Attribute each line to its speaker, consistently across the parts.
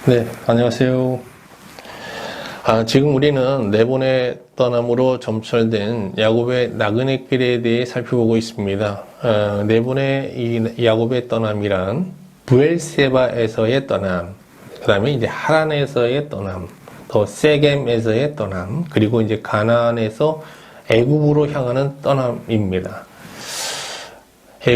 Speaker 1: 네, 안녕하세요. 지금 우리는 네 번의 떠남으로 점철된 야곱의 나그네 길에 대해 살펴보고 있습니다. 네 번의 이 야곱의 떠남이란 브엘세바에서의 떠남, 그 다음에 이제 하란에서의 떠남, 또 세겜에서의 떠남, 그리고 이제 가나안에서 애굽으로 향하는 떠남입니다.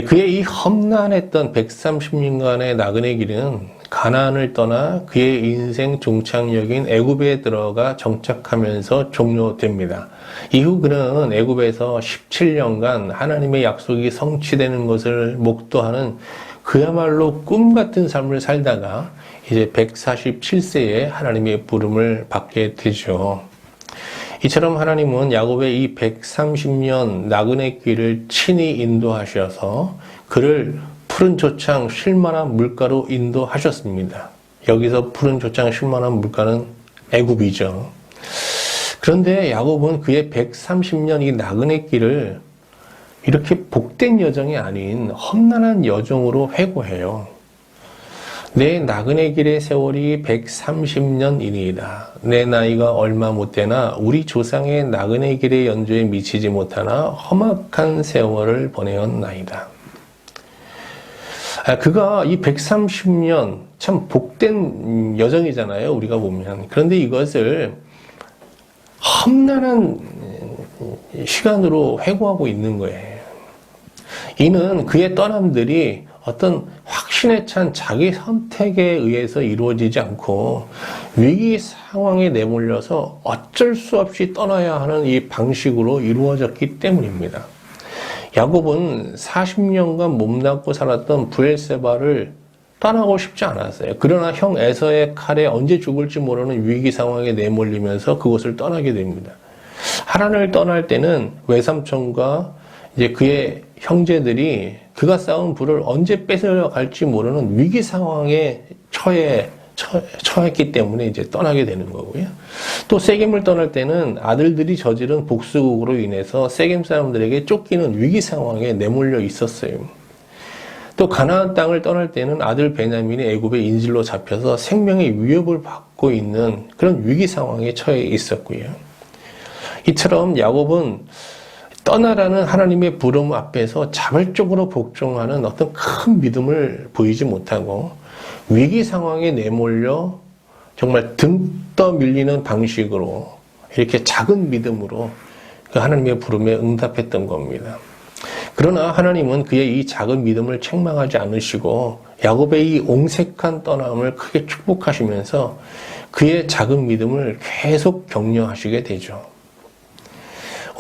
Speaker 1: 그의 이 험난했던 130년간의 나그네 길은 가나안을 떠나 그의 인생 종착역인 애굽에 들어가 정착하면서 종료됩니다. 이후 그는 애굽에서 17년간 하나님의 약속이 성취되는 것을 목도하는 그야말로 꿈 같은 삶을 살다가 이제 147세에 하나님의 부름을 받게 되죠. 이처럼 하나님은 야곱의 이 130년 나그네 길을 친히 인도하셔서 그를 푸른 초창 쉴만한 물가로 인도하셨습니다. 여기서 푸른 초창 쉴만한 물가는 애굽이죠. 그런데 야곱은 그의 130년 이 나그네 길을 이렇게 복된 여정이 아닌 험난한 여정으로 회고해요. 내 나그네 길의 세월이 130년이니이다. 내 나이가 얼마 못되나 우리 조상의 나그네 길의 연조에 미치지 못하나 험악한 세월을 보내었나이다. 그가 이 130년 참 복된 여정이잖아요, 우리가 보면. 그런데 이것을 험난한 시간으로 회고하고 있는 거예요. 이는 그의 떠남들이 어떤 확신에 찬 자기 선택에 의해서 이루어지지 않고 위기 상황에 내몰려서 어쩔 수 없이 떠나야 하는 이 방식으로 이루어졌기 때문입니다. 야곱은 40년간 몸담고 살았던 브엘세바를 떠나고 싶지 않았어요. 그러나 형 에서의 칼에 언제 죽을지 모르는 위기 상황에 내몰리면서 그곳을 떠나게 됩니다. 하란을 떠날 때는 외삼촌과 이제 그의 형제들이 그가 쌓은 부를 언제 뺏어갈지 모르는 위기 상황에 처했기 때문에 이제 떠나게 되는 거고요. 또 세겜을 떠날 때는 아들들이 저지른 복수국으로 인해서 세겜 사람들에게 쫓기는 위기 상황에 내몰려 있었어요. 또 가나안 땅을 떠날 때는 아들 베냐민이 애굽의 인질로 잡혀서 생명의 위협을 받고 있는 그런 위기 상황에 처해 있었고요. 이처럼 야곱은 떠나라는 하나님의 부름 앞에서 자발적으로 복종하는 어떤 큰 믿음을 보이지 못하고 위기 상황에 내몰려 정말 등 떠밀리는 방식으로 이렇게 작은 믿음으로 그 하나님의 부름에 응답했던 겁니다. 그러나 하나님은 그의 이 작은 믿음을 책망하지 않으시고 야곱의 이 옹색한 떠남을 크게 축복하시면서 그의 작은 믿음을 계속 격려하시게 되죠.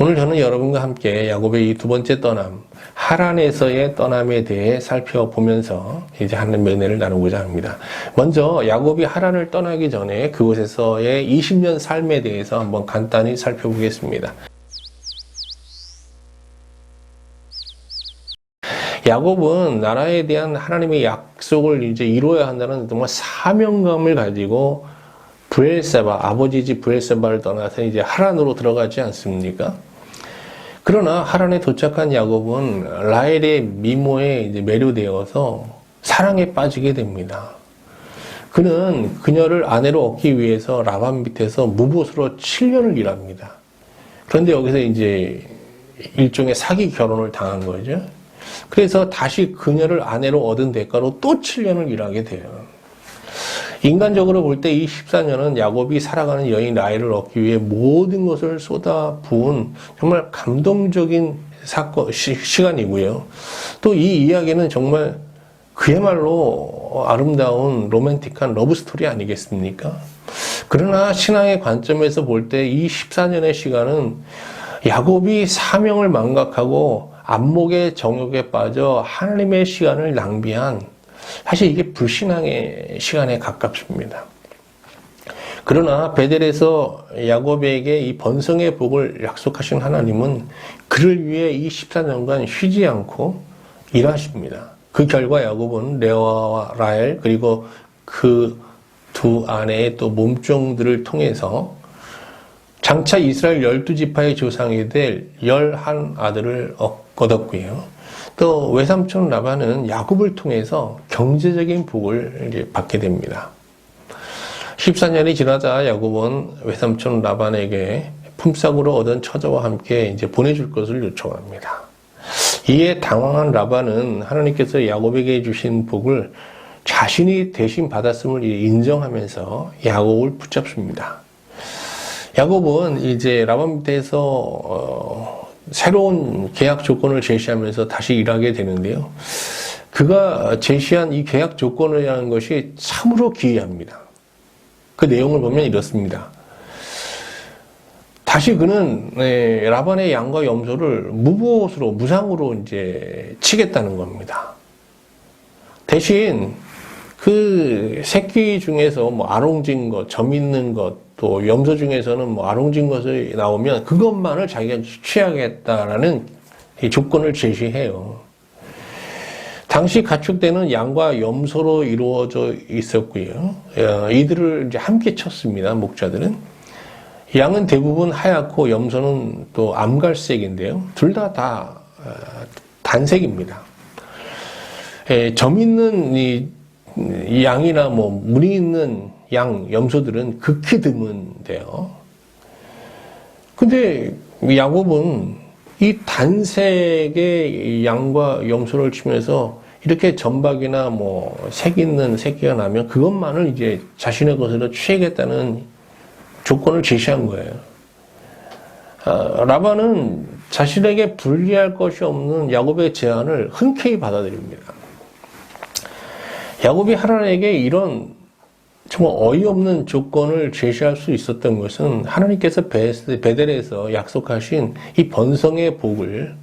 Speaker 1: 오늘 저는 여러분과 함께 야곱의 이 두 번째 떠남, 하란에서의 떠남에 대해 살펴보면서 이제 하나님의 은혜를 나누고자 합니다. 먼저 야곱이 하란을 떠나기 전에 그곳에서의 20년 삶에 대해서 한번 간단히 살펴보겠습니다. 야곱은 나라에 대한 하나님의 약속을 이제 이루어야 한다는 정말 사명감을 가지고 브엘세바, 아버지 집 브엘세바를 떠나서 이제 하란으로 들어가지 않습니까? 그러나 하란에 도착한 야곱은 라헬의 미모에 이제 매료되어서 사랑에 빠지게 됩니다. 그는 그녀를 아내로 얻기 위해서 라반 밑에서 무보수로 7년을 일합니다. 그런데 여기서 이제 일종의 사기 결혼을 당한 거죠. 그래서 다시 그녀를 아내로 얻은 대가로 또 7년을 일하게 돼요. 인간적으로 볼 때 이 14년은 야곱이 살아가는 여인 라헬을 얻기 위해 모든 것을 쏟아부은 정말 감동적인 시간이고요. 또 이 이야기는 정말 그야말로 아름다운 로맨틱한 러브스토리 아니겠습니까? 그러나 신앙의 관점에서 볼 때 이 14년의 시간은 야곱이 사명을 망각하고 안목의 정욕에 빠져 하나님의 시간을 낭비한 사실 이게 불신앙의 시간에 가깝습니다. 그러나 베델에서 야곱에게 이 번성의 복을 약속하신 하나님은 그를 위해 이 14년간 쉬지 않고 일하십니다. 그 결과 야곱은 레아와 라헬 그리고 그 두 아내의 또 몸종들을 통해서 장차 이스라엘 12지파의 조상이 될 11아들을 얻었고요. 또 외삼촌 라반은 야곱을 통해서 경제적인 복을 이제 받게 됩니다. 14년이 지나자 야곱은 외삼촌 라반에게 품삯으로 얻은 처자와 함께 이제 보내줄 것을 요청합니다. 이에 당황한 라반은 하나님께서 야곱에게 주신 복을 자신이 대신 받았음을 인정하면서 야곱을 붙잡습니다. 야곱은 이제 라반 밑에서 새로운 계약 조건을 제시하면서 다시 일하게 되는데요. 그가 제시한 이 계약 조건이라는 것이 참으로 기이합니다. 그 내용을 보면 이렇습니다. 다시 그는 라반의 양과 염소를 무상으로 이제 치겠다는 겁니다. 대신 그 새끼 중에서 뭐 아롱진 것, 점 있는 것, 또 염소 중에서는 뭐 아롱진 것이 나오면 그것만을 자기가 취하겠다라는 이 조건을 제시해요. 당시 가축대는 양과 염소로 이루어져 있었고요. 이들을 이제 함께 쳤습니다. 목자들은. 양은 대부분 하얗고 염소는 또 암갈색인데요. 둘 다 단색입니다. 점 있는 이 양이나 뭐 무늬 있는 양, 염소들은 극히 드문데요. 근데 야곱은 이 단색의 양과 염소를 치면서 이렇게 점박이나 뭐 색 있는 새끼가 나면 그것만을 이제 자신의 것으로 취하겠다는 조건을 제시한 거예요. 라반은 자신에게 불리할 것이 없는 야곱의 제안을 흔쾌히 받아들입니다. 야곱이 하나님에게 이런 정말 어이없는 조건을 제시할 수 있었던 것은 하나님께서 베델에서 약속하신 이 번성의 복을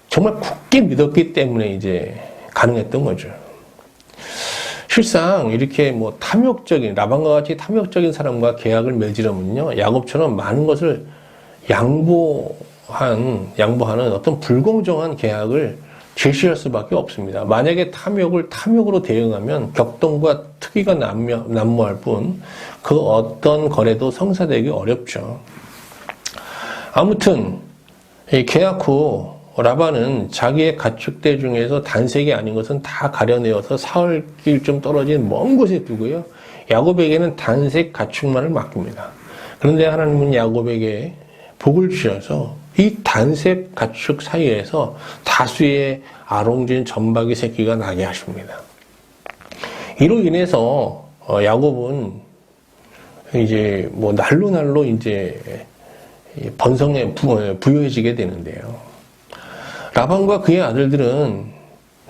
Speaker 1: 정말 굳게 믿었기 때문에 이제 가능했던 거죠. 실상 이렇게 뭐 라반과 같이 탐욕적인 사람과 계약을 맺으려면요, 야곱처럼 많은 것을 양보하는 어떤 불공정한 계약을 제시할 수밖에 없습니다. 만약에 탐욕으로 대응하면 격동과 특위가 난무할 뿐 그 어떤 거래도 성사되기 어렵죠. 아무튼 계약 후 라반은 자기의 가축대 중에서 단색이 아닌 것은 다 가려내어서 사흘길 좀 떨어진 먼 곳에 두고요. 야곱에게는 단색 가축만을 맡깁니다. 그런데 하나님은 야곱에게 복을 주셔서 이 단색 가축 사이에서 다수의 아롱진 점박이 새끼가 나게 하십니다. 이로 인해서 야곱은 이제 뭐 날로 이제 번성에 부유해지게 되는데요. 라반과 그의 아들들은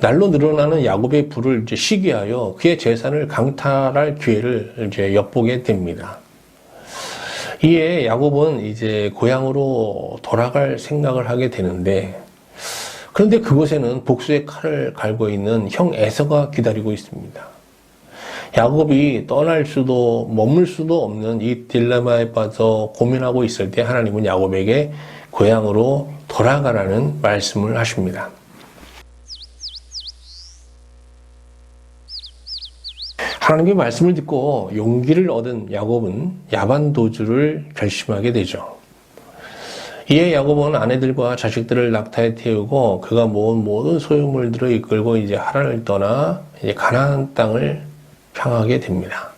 Speaker 1: 날로 늘어나는 야곱의 부를 이제 시기하여 그의 재산을 강탈할 기회를 이제 엿보게 됩니다. 이에 야곱은 이제 고향으로 돌아갈 생각을 하게 되는데, 그런데 그곳에는 복수의 칼을 갈고 있는 형 에서가 기다리고 있습니다. 야곱이 떠날 수도 머물 수도 없는 이 딜레마에 빠져 고민하고 있을 때 하나님은 야곱에게 고향으로 돌아가라는 말씀을 하십니다. 하나님의 말씀을 듣고 용기를 얻은 야곱은 야반도주를 결심하게 되죠. 이에 야곱은 아내들과 자식들을 낙타에 태우고 그가 모은 모든 소유물들을 이끌고 이제 하란을 떠나 이제 가나안 땅을 향하게 됩니다.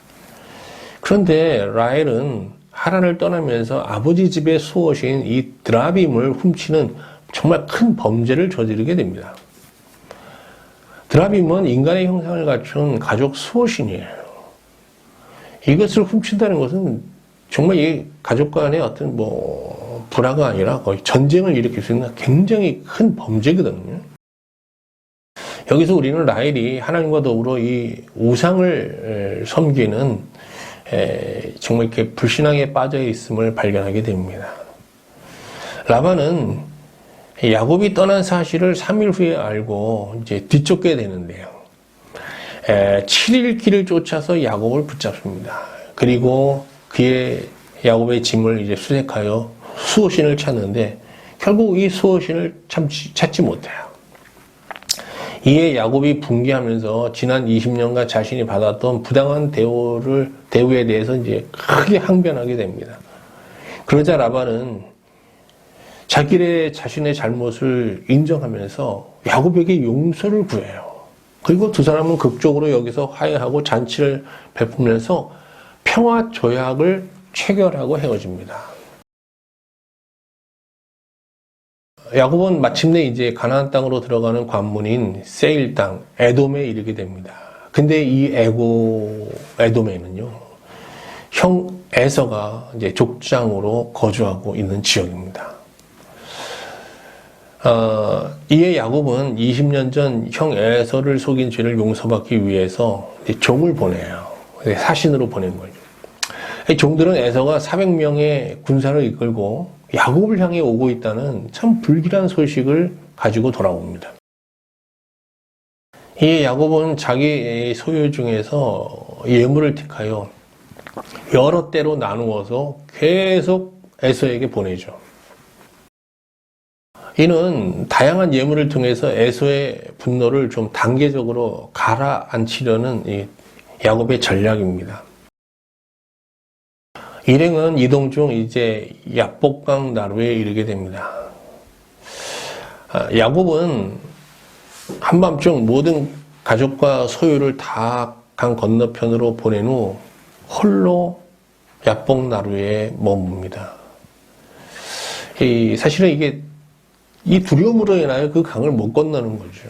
Speaker 1: 그런데 라헬은 하란을 떠나면서 아버지 집의 수호신 이 드라빔을 훔치는 정말 큰 범죄를 저지르게 됩니다. 드라빔은 인간의 형상을 갖춘 가족 수호신이에요. 이것을 훔친다는 것은 정말 이 가족 간의 어떤 뭐 불화가 아니라 거의 전쟁을 일으킬 수 있는 굉장히 큰 범죄거든요. 여기서 우리는 라헬이 하나님과 더불어 이 우상을 섬기는 정말 이렇게 불신앙에 빠져 있음을 발견하게 됩니다. 라반은 야곱이 떠난 사실을 3일 후에 알고 이제 뒤쫓게 되는데요. 7일 길을 쫓아서 야곱을 붙잡습니다. 그리고 야곱의 짐을 이제 수색하여 수호신을 찾는데 결국 이 수호신을 찾지 못해요. 이에 야곱이 분개하면서 지난 20년간 자신이 받았던 부당한 대우에 대해서 이제 크게 항변하게 됩니다. 그러자 라반은 자신의 잘못을 인정하면서 야곱에게 용서를 구해요. 그리고 두 사람은 극적으로 여기서 화해하고 잔치를 베푸면서 평화 조약을 체결하고 헤어집니다. 야곱은 마침내 이제 가나안 땅으로 들어가는 관문인 세일 땅 에돔에 이르게 됩니다. 근데 이 에돔에는요, 형 에서가 이제 족장으로 거주하고 있는 지역입니다. 이에 야곱은 20년 전 형 에서를 속인 죄를 용서받기 위해서 종을 보내요. 사신으로 보낸 거죠. 종들은 에서가 400명의 군사를 이끌고 야곱을 향해 오고 있다는 참 불길한 소식을 가지고 돌아옵니다. 이 야곱은 자기 소유 중에서 예물을 택하여 여러 때로 나누어서 계속 에서에게 보내죠. 이는 다양한 예물을 통해서 에서의 분노를 좀 단계적으로 가라앉히려는 이 야곱의 전략입니다. 일행은 이동 중 이제 야복강 나루에 이르게 됩니다. 야곱은 한밤중 모든 가족과 소유를 다 강 건너편으로 보낸 후 홀로 야복 나루에 머뭅니다. 사실은 이게 이 두려움으로 인하여 그 강을 못 건너는 거죠.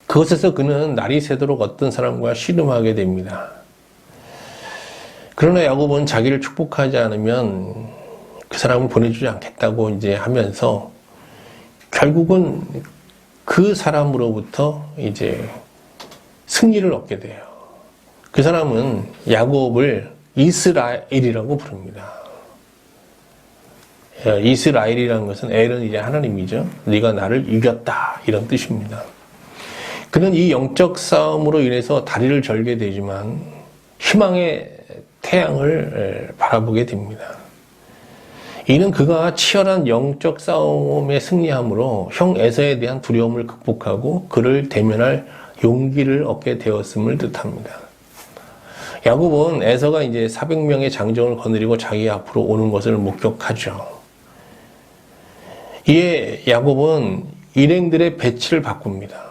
Speaker 1: 그것에서 그는 날이 새도록 어떤 사람과 씨름하게 됩니다. 그러나 야곱은 자기를 축복하지 않으면 그 사람을 보내주지 않겠다고 이제 하면서 결국은 그 사람으로부터 이제 승리를 얻게 돼요. 그 사람은 야곱을 이스라엘이라고 부릅니다. 이스라엘이라는 것은 엘은 이제 하나님이죠. 네가 나를 이겼다 이런 뜻입니다. 그는 이 영적 싸움으로 인해서 다리를 절게 되지만 희망의 태양을 바라보게 됩니다. 이는 그가 치열한 영적 싸움에 승리함으로 형 에서에 대한 두려움을 극복하고 그를 대면할 용기를 얻게 되었음을 뜻합니다. 야곱은 에서가 이제 400명의 장정을 거느리고 자기 앞으로 오는 것을 목격하죠. 이에 야곱은 일행들의 배치를 바꿉니다.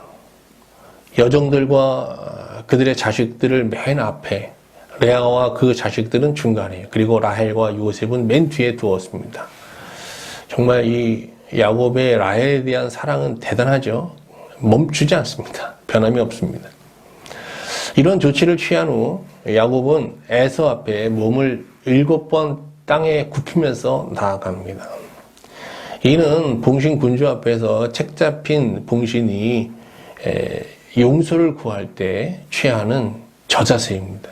Speaker 1: 여종들과 그들의 자식들을 맨 앞에, 레아와 그 자식들은 중간에, 그리고 라헬과 요셉은 맨 뒤에 두었습니다. 정말 이 야곱의 라헬에 대한 사랑은 대단하죠. 멈추지 않습니다. 변함이 없습니다. 이런 조치를 취한 후 야곱은 에서 앞에 몸을 7번 땅에 굽히면서 나아갑니다. 이는 봉신 군주 앞에서 책 잡힌 봉신이 용서를 구할 때 취하는 저자세입니다.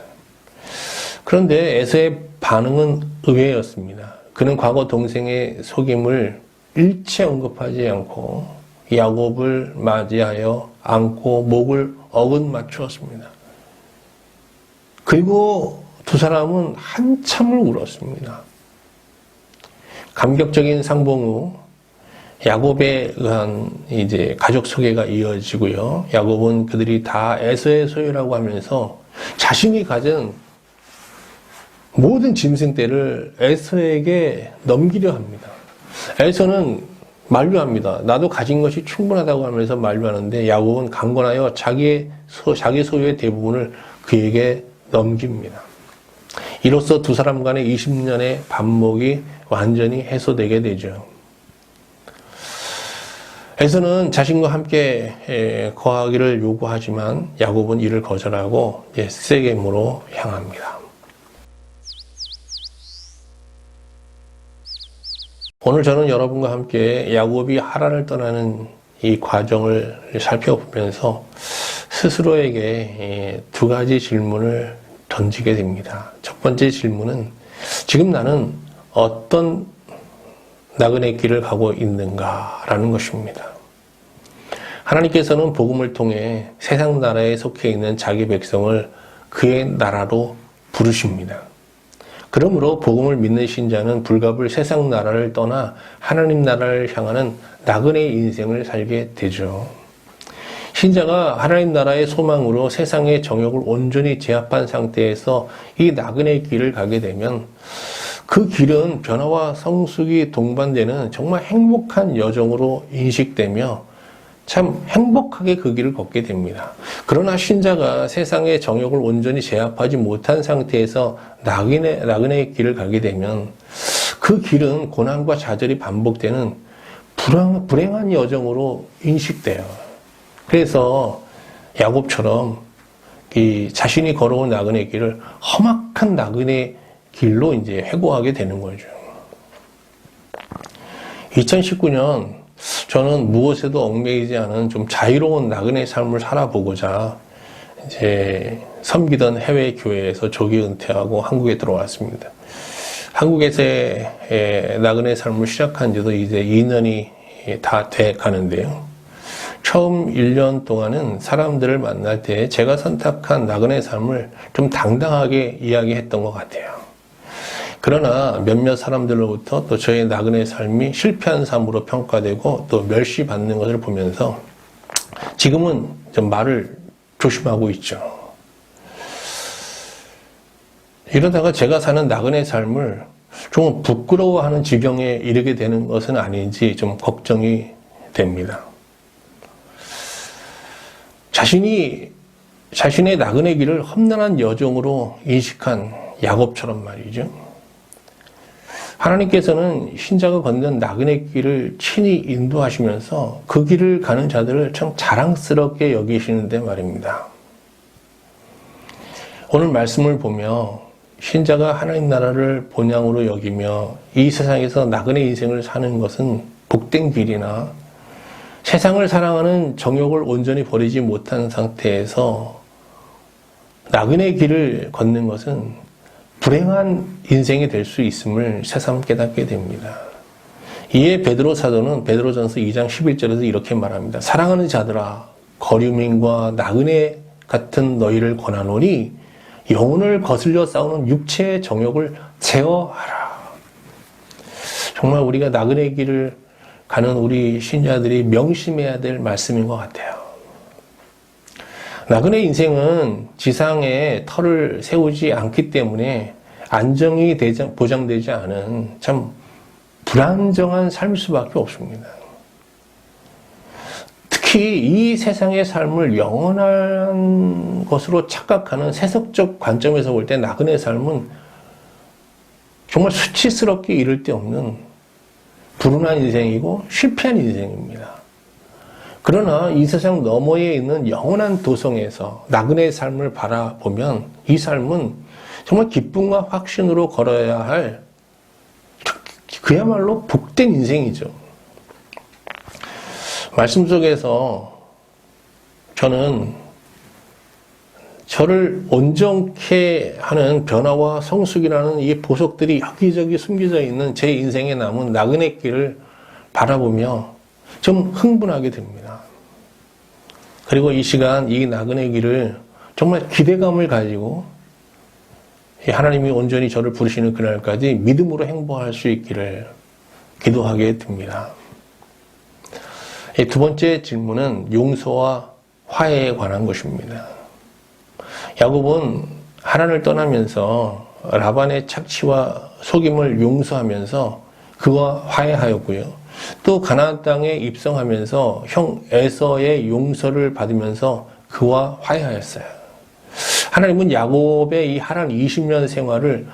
Speaker 1: 그런데 에서의 반응은 의외였습니다. 그는 과거 동생의 속임을 일체 언급하지 않고 야곱을 맞이하여 안고 목을 어긋 맞추었습니다. 그리고 두 사람은 한참을 울었습니다. 감격적인 상봉 후 야곱에 의한 이제 가족 소개가 이어지고요. 야곱은 그들이 다 에서의 소유라고 하면서 자신이 가진 모든 짐승떼를 에서에게 넘기려 합니다. 에서는 만류합니다. 나도 가진 것이 충분하다고 하면서 만류하는데 야곱은 강권하여 자기 소유의 대부분을 그에게 넘깁니다. 이로써 두 사람 간의 20년의 반목이 완전히 해소되게 되죠. 에서는 자신과 함께 거하기를 요구하지만 야곱은 이를 거절하고 세겜으로 향합니다. 오늘 저는 여러분과 함께 야곱이 하란을 떠나는 이 과정을 살펴보면서 스스로에게 두 가지 질문을 던지게 됩니다. 첫 번째 질문은 지금 나는 어떤 나그네 길을 가고 있는가라는 것입니다. 하나님께서는 복음을 통해 세상 나라에 속해 있는 자기 백성을 그의 나라로 부르십니다. 그러므로 복음을 믿는 신자는 불갑을 세상 나라를 떠나 하나님 나라를 향하는 나그네의 인생을 살게 되죠. 신자가 하나님 나라의 소망으로 세상의 정욕을 온전히 제압한 상태에서 이 나그네의 길을 가게 되면 그 길은 변화와 성숙이 동반되는 정말 행복한 여정으로 인식되며 참 행복하게 그 길을 걷게 됩니다. 그러나 신자가 세상의 정욕을 온전히 제압하지 못한 상태에서 나그네의 길을 가게 되면 그 길은 고난과 좌절이 반복되는 불행한 여정으로 인식돼요. 그래서 야곱처럼 이 자신이 걸어온 나그네 길을 험악한 나그네 길로 이제 회고하게 되는 거죠. 2019년 저는 무엇에도 얽매이지 않은 좀 자유로운 나그네 삶을 살아보고자 이제 섬기던 해외 교회에서 조기 은퇴하고 한국에 들어왔습니다. 한국에서의 나그네 삶을 시작한 지도 이제 2년이 다 돼 가는데요. 처음 1년 동안은 사람들을 만날 때 제가 선택한 나그네 삶을 좀 당당하게 이야기했던 것 같아요. 그러나 몇몇 사람들로부터 또 저의 나그네 삶이 실패한 삶으로 평가되고 또 멸시받는 것을 보면서 지금은 좀 말을 조심하고 있죠. 이러다가 제가 사는 나그네 삶을 좀 부끄러워하는 지경에 이르게 되는 것은 아닌지 좀 걱정이 됩니다. 자신의 나그네 길을 험난한 여정으로 인식한 야곱처럼 말이죠. 하나님께서는 신자가 걷는 나그네 길을 친히 인도하시면서 그 길을 가는 자들을 참 자랑스럽게 여기시는데 말입니다. 오늘 말씀을 보며 신자가 하나님 나라를 본향으로 여기며 이 세상에서 나그네 인생을 사는 것은 복된 길이나 세상을 사랑하는 정욕을 온전히 버리지 못한 상태에서 나그네 길을 걷는 것은 불행한 인생이 될 수 있음을 새삼 깨닫게 됩니다. 이에 베드로 사도는 베드로전서 2장 11절에서 이렇게 말합니다. 사랑하는 자들아 거류민과 나그네 같은 너희를 권하노니 영혼을 거슬려 싸우는 육체의 정욕을 제어하라. 정말 우리가 나그네 길을 가는 우리 신자들이 명심해야 될 말씀인 것 같아요. 나그네 인생은 지상에 터를 세우지 않기 때문에 안정이 보장되지 않은 참 불안정한 삶일 수밖에 없습니다. 특히 이 세상의 삶을 영원한 것으로 착각하는 세속적 관점에서 볼 때 나그네 삶은 정말 수치스럽게 이를 데 없는 불운한 인생이고 실패한 인생입니다. 그러나 이 세상 너머에 있는 영원한 도성에서 나그네의 삶을 바라보면 이 삶은 정말 기쁨과 확신으로 걸어야 할 그야말로 복된 인생이죠. 말씀 속에서 저를 온전케 하는 변화와 성숙이라는 이 보석들이 여기저기 숨겨져 있는 제 인생에 남은 나그네 길을 바라보며 좀 흥분하게 됩니다. 그리고 이 시간 이 나그네 길을 정말 기대감을 가지고 하나님이 온전히 저를 부르시는 그날까지 믿음으로 행보할 수 있기를 기도하게 됩니다. 두 번째 질문은 용서와 화해에 관한 것입니다. 야곱은 하란을 떠나면서 라반의 착취와 속임을 용서하면서 그와 화해하였고요. 또 가나안 땅에 입성하면서 형 에서의 용서를 받으면서 그와 화해하였어요. 하나님은 야곱의 이 하란 20년 생활을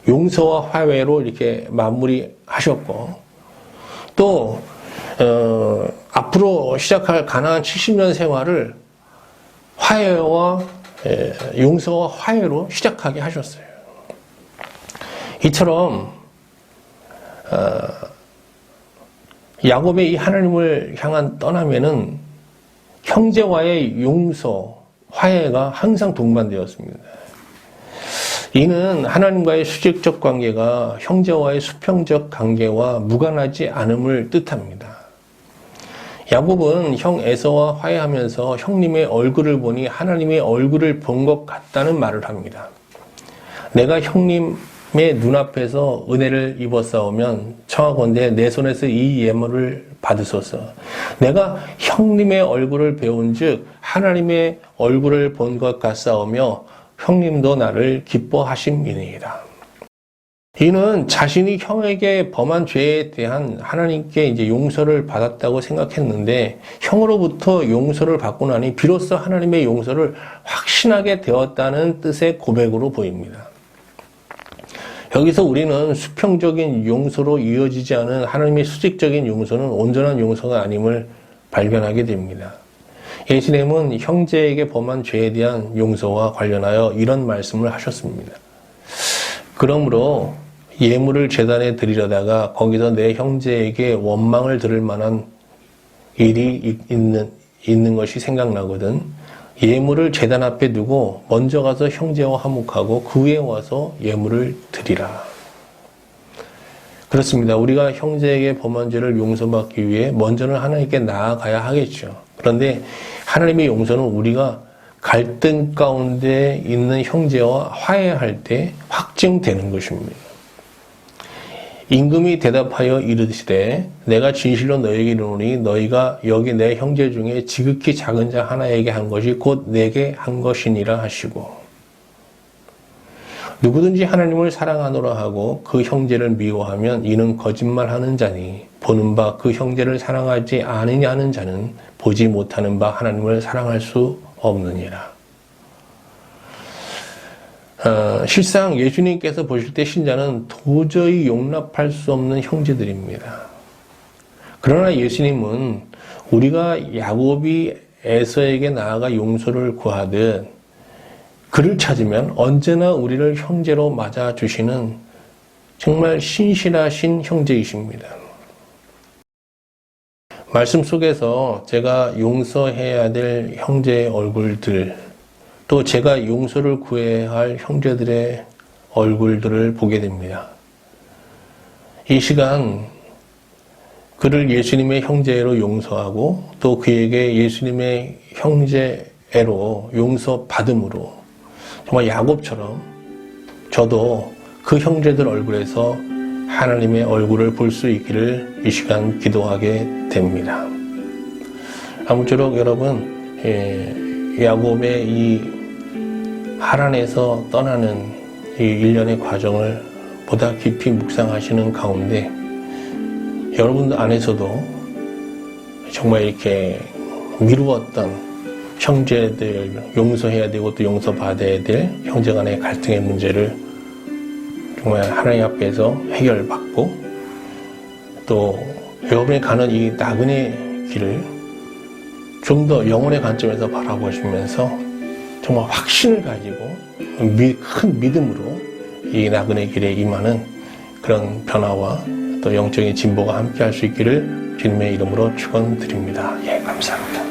Speaker 1: 용서와 화해로 이렇게 마무리하셨고, 또 앞으로 시작할 가나안 70년 생활을 화해와 용서와 화해로 시작하게 하셨어요. 이처럼 야곱의 이 하나님을 향한 떠남에는 형제와의 용서, 화해가 항상 동반되었습니다. 이는 하나님과의 수직적 관계가 형제와의 수평적 관계와 무관하지 않음을 뜻합니다. 야곱은 형 에서와 화해하면서 형님의 얼굴을 보니 하나님의 얼굴을 본 것 같다는 말을 합니다. 내가 형님의 눈앞에서 은혜를 입었사오면 청하건대 내 손에서 이 예물을 받으소서. 내가 형님의 얼굴을 배운 즉 하나님의 얼굴을 본 것 같사오며 형님도 나를 기뻐하심이니이다. 이는 자신이 형에게 범한 죄에 대한 하나님께 이제 용서를 받았다고 생각했는데 형으로부터 용서를 받고 나니 비로소 하나님의 용서를 확신하게 되었다는 뜻의 고백으로 보입니다. 여기서 우리는 수평적인 용서로 이어지지 않은 하나님의 수직적인 용서는 온전한 용서가 아님을 발견하게 됩니다. 예수님은 형제에게 범한 죄에 대한 용서와 관련하여 이런 말씀을 하셨습니다. 그러므로 예물을 제단에 드리려다가 거기서 내 형제에게 원망을 들을 만한 일이 있는 것이 생각나거든 예물을 제단 앞에 두고 먼저 가서 형제와 화목하고 그 후에 와서 예물을 드리라. 그렇습니다. 우리가 형제에게 범한 죄를 용서받기 위해 먼저는 하나님께 나아가야 하겠죠. 그런데 하나님의 용서는 우리가 갈등 가운데 있는 형제와 화해할 때 확증되는 것입니다. 임금이 대답하여 이르시되 내가 진실로 너에게 이르노니 너희가 여기 내 형제 중에 지극히 작은 자 하나에게 한 것이 곧 내게 한 것이니라 하시고 누구든지 하나님을 사랑하노라 하고 그 형제를 미워하면 이는 거짓말하는 자니 보는 바 그 형제를 사랑하지 않으냐는 자는 보지 못하는 바 하나님을 사랑할 수 없느니라. 실상 예수님께서 보실 때 신자는 도저히 용납할 수 없는 형제들입니다. 그러나 예수님은 우리가 야곱이 에서에게 나아가 용서를 구하듯 그를 찾으면 언제나 우리를 형제로 맞아주시는 정말 신실하신 형제이십니다. 말씀 속에서 제가 용서해야 될 형제의 얼굴들 또 제가 용서를 구해야 할 형제들의 얼굴들을 보게 됩니다. 이 시간 그를 예수님의 형제로 용서하고 또 그에게 예수님의 형제로 용서받음으로 정말 야곱처럼 저도 그 형제들 얼굴에서 하나님의 얼굴을 볼 수 있기를 이 시간 기도하게 됩니다. 아무쪼록 여러분 야곱의 이 하란에서 떠나는 이 일련의 과정을 보다 깊이 묵상하시는 가운데 여러분들 안에서도 정말 이렇게 미루었던 형제들 용서해야 되고 또 용서받아야 될 형제 간의 갈등의 문제를 정말 하나님 앞에서 해결받고 또 여러분이 가는 이 나그네 길을 좀 더 영혼의 관점에서 바라보시면서 정말 확신을 가지고 큰 믿음으로 이 나그네 길에 임하는 그런 변화와 또 영적인 진보가 함께 할 수 있기를 주님의 이름으로 축원드립니다. 예, 감사합니다.